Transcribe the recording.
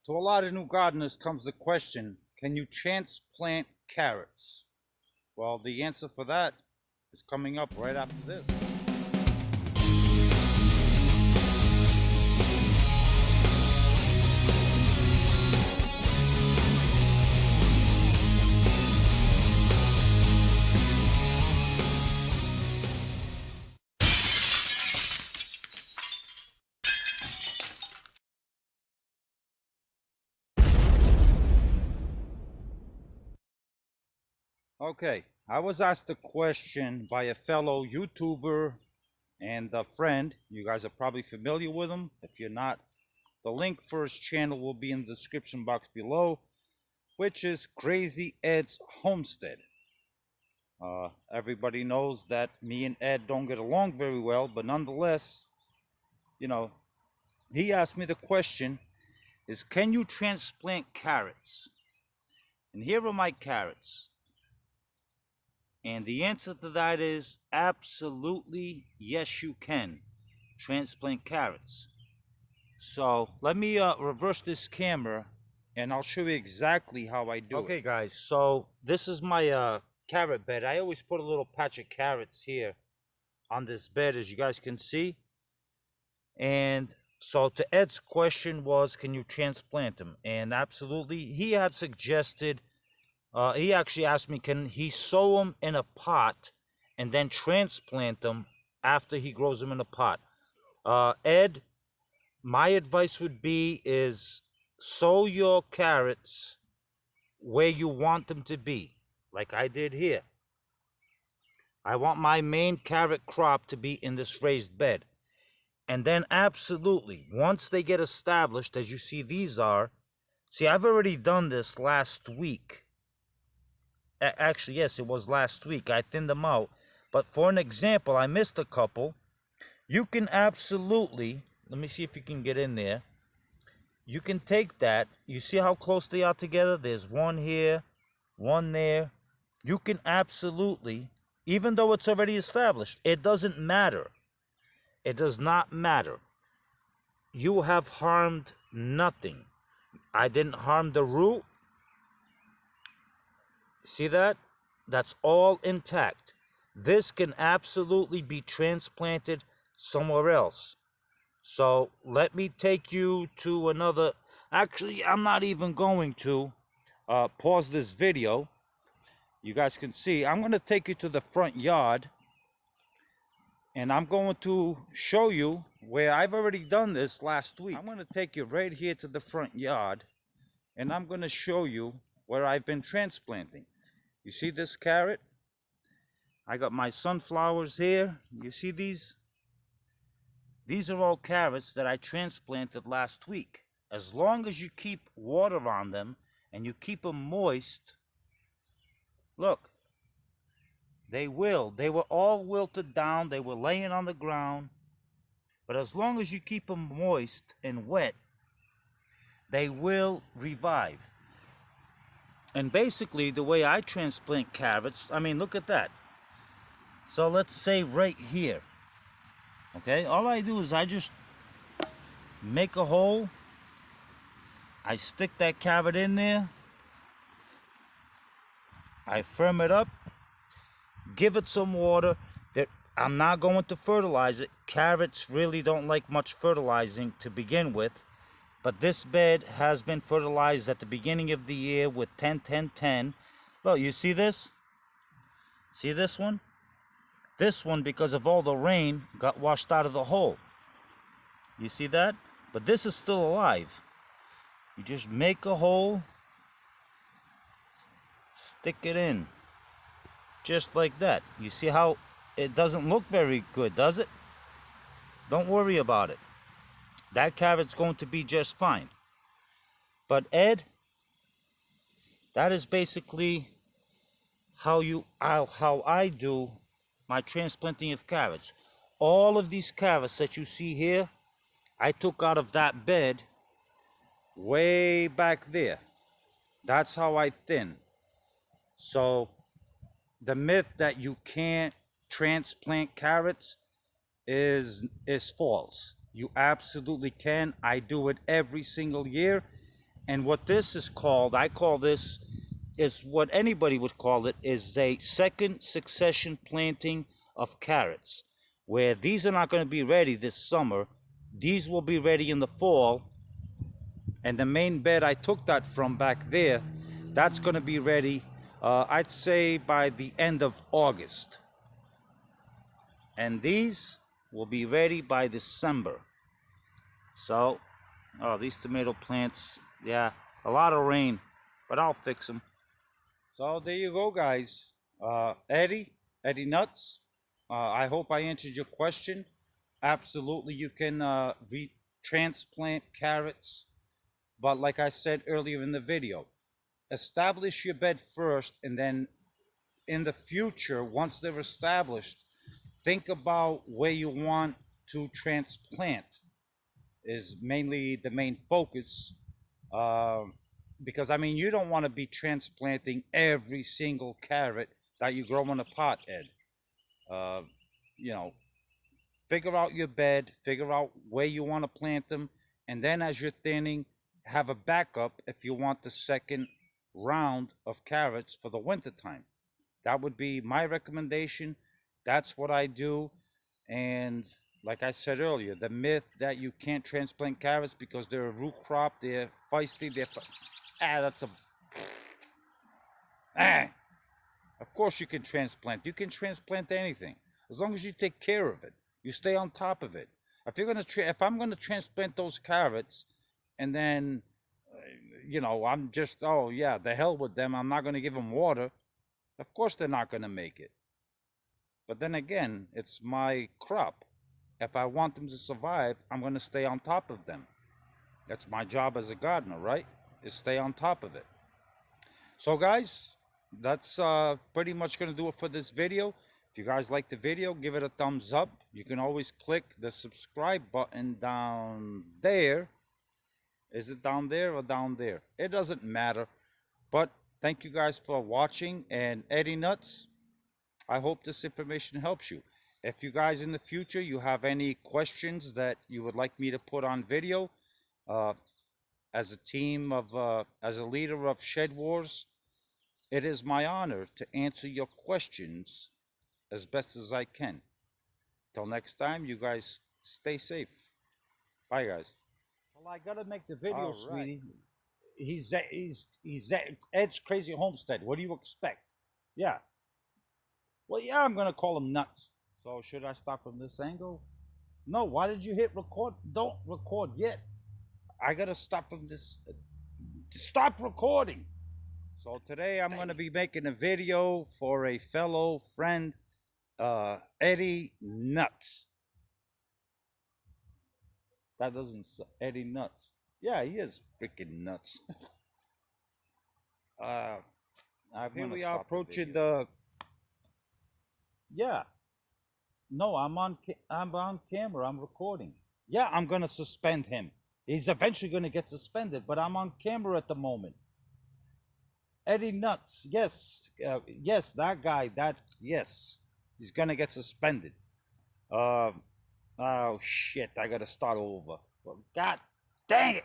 To a lot of new gardeners comes the question, can you transplant carrots? Well, the answer for that is coming up right after this. Okay, I was asked a question by a fellow YouTuber and a friend. You guys are probably familiar with him. If you're not, the link for his channel will be in the description box below, which is Crazy Ed's Homestead. Everybody knows that me and Ed don't get along very well, but nonetheless, you know, he asked me the question is, can you transplant carrots? And here are my carrots. And the answer to that is absolutely yes, you can transplant carrots. So let me reverse this camera and I'll show you exactly how I do it. Okay guys, so this is my carrot bed. I always put a little patch of carrots here on this bed, as you guys can see. And so to Ed's question was, can you transplant them? And absolutely, he had suggested, he actually asked me, can he sow them in a pot and then transplant them after he grows them in a pot? Ed, my advice would be is sow your carrots where you want them to be, like I did here. I want my main carrot crop to be in this raised bed. And then absolutely, once they get established, as you see these are, see, I've already done this last week. Actually, yes, it was last week. I thinned them out. But for an example, I missed a couple. You can absolutely, let me see if you can get in there. You can take that. You see how close they are together? There's one here, one there. You can absolutely, even though it's already established, it doesn't matter. It does not matter. You have harmed nothing. I didn't harm the root. See that? That's all intact. This can absolutely be transplanted somewhere else. So let me take you to another. Actually, I'm not even going to pause this video. You guys can see. I'm going to take you to the front yard. And I'm going to show you where I've already done this last week. I'm going to take you right here to the front yard. And I'm going to show you where I've been transplanting. You see this carrot? I got my sunflowers here. You see these? These are all carrots that I transplanted last week. As long as you keep water on them and you keep them moist, look, they will. They were all wilted down. They were laying on the ground. But as long as you keep them moist and wet, they will revive. And basically, the way I transplant carrots, I mean, look at that. So let's say right here, okay? All I do is I just make a hole. I stick that carrot in there. I firm it up. Give it some water. I'm not going to fertilize it. Carrots really don't like much fertilizing to begin with. But this bed has been fertilized at the beginning of the year with 10-10-10. Look, you see this? See this one? This one, because of all the rain, got washed out of the hole. You see that? But this is still alive. You just make a hole, stick it in, just like that. You see how it doesn't look very good, does it? Don't worry about it. That carrot's going to be just fine. But Ed, that is basically how I do my transplanting of carrots. All of these carrots that you see here, I took out of that bed way back there. That's how I thin. So the myth that you can't transplant carrots is false. You absolutely can. I do it every single year. And what this is called, I call this, is what anybody would call it, is a second succession planting of carrots, where these are not going to be ready this summer. These will be ready in the fall. And the main bed I took that from back there, that's going to be ready, I'd say, by the end of August. And these will be ready by December. So, oh, these tomato plants, yeah, a lot of rain, but I'll fix them. So there you go, guys. Eddie Nuts. I hope I answered your question. Absolutely, you can transplant carrots, but like I said earlier in the video, establish your bed first, and then in the future, once they're established, think about where you want to transplant is mainly the main focus. Uh, because I mean, you don't want to be transplanting every single carrot that you grow in a pot, Ed. Uh, you know, figure out your bed, figure out where you want to plant them, and then as you're thinning, have a backup if you want the second round of carrots for the winter time. That would be my recommendation. That's what I do. And like I said earlier, the myth that you can't transplant carrots because they're a root crop, they're feisty, that's a ah. Of course you can transplant. You can transplant anything as long as you take care of it. You stay on top of it. If I'm gonna transplant those carrots, and then I'm just, oh yeah, the hell with them. I'm not gonna give them water. Of course they're not gonna make it. But then again, it's my crop. If I want them to survive, I'm going to stay on top of them. That's my job as a gardener, right? Is stay on top of it. So guys, that's pretty much going to do it for this video. If you guys like the video, give it a thumbs up. You can always click the subscribe button down there. Is it down there or down there? It doesn't matter. But thank you guys for watching. And Eddie Nuts, I hope this information helps you. If you guys in the future, you have any questions that you would like me to put on video, as a team of, as a leader of Shed Wars, it is my honor to answer your questions as best as I can. Till next time, you guys stay safe. Bye, guys. Well, I gotta make the video, sweetie. He's Ed's Crazy Homestead. What do you expect? Yeah. Well, yeah, I'm gonna call him nuts. So should I start from this angle? No, why did you hit record? Don't record yet. I gotta stop from this. Stop recording. So today I'm gonna be making a video for a fellow friend, Eddie Nuts. That doesn't Eddie Nuts. Yeah, he is freaking nuts. Here we are approaching the. Yeah. No, I'm on camera. I'm recording. Yeah, I'm gonna suspend him. He's eventually gonna get suspended, but I'm on camera at the moment. Eddie Nuts. Yes, yes, that guy. Yes, he's gonna get suspended. Oh shit! I gotta start over. Well, God dang it!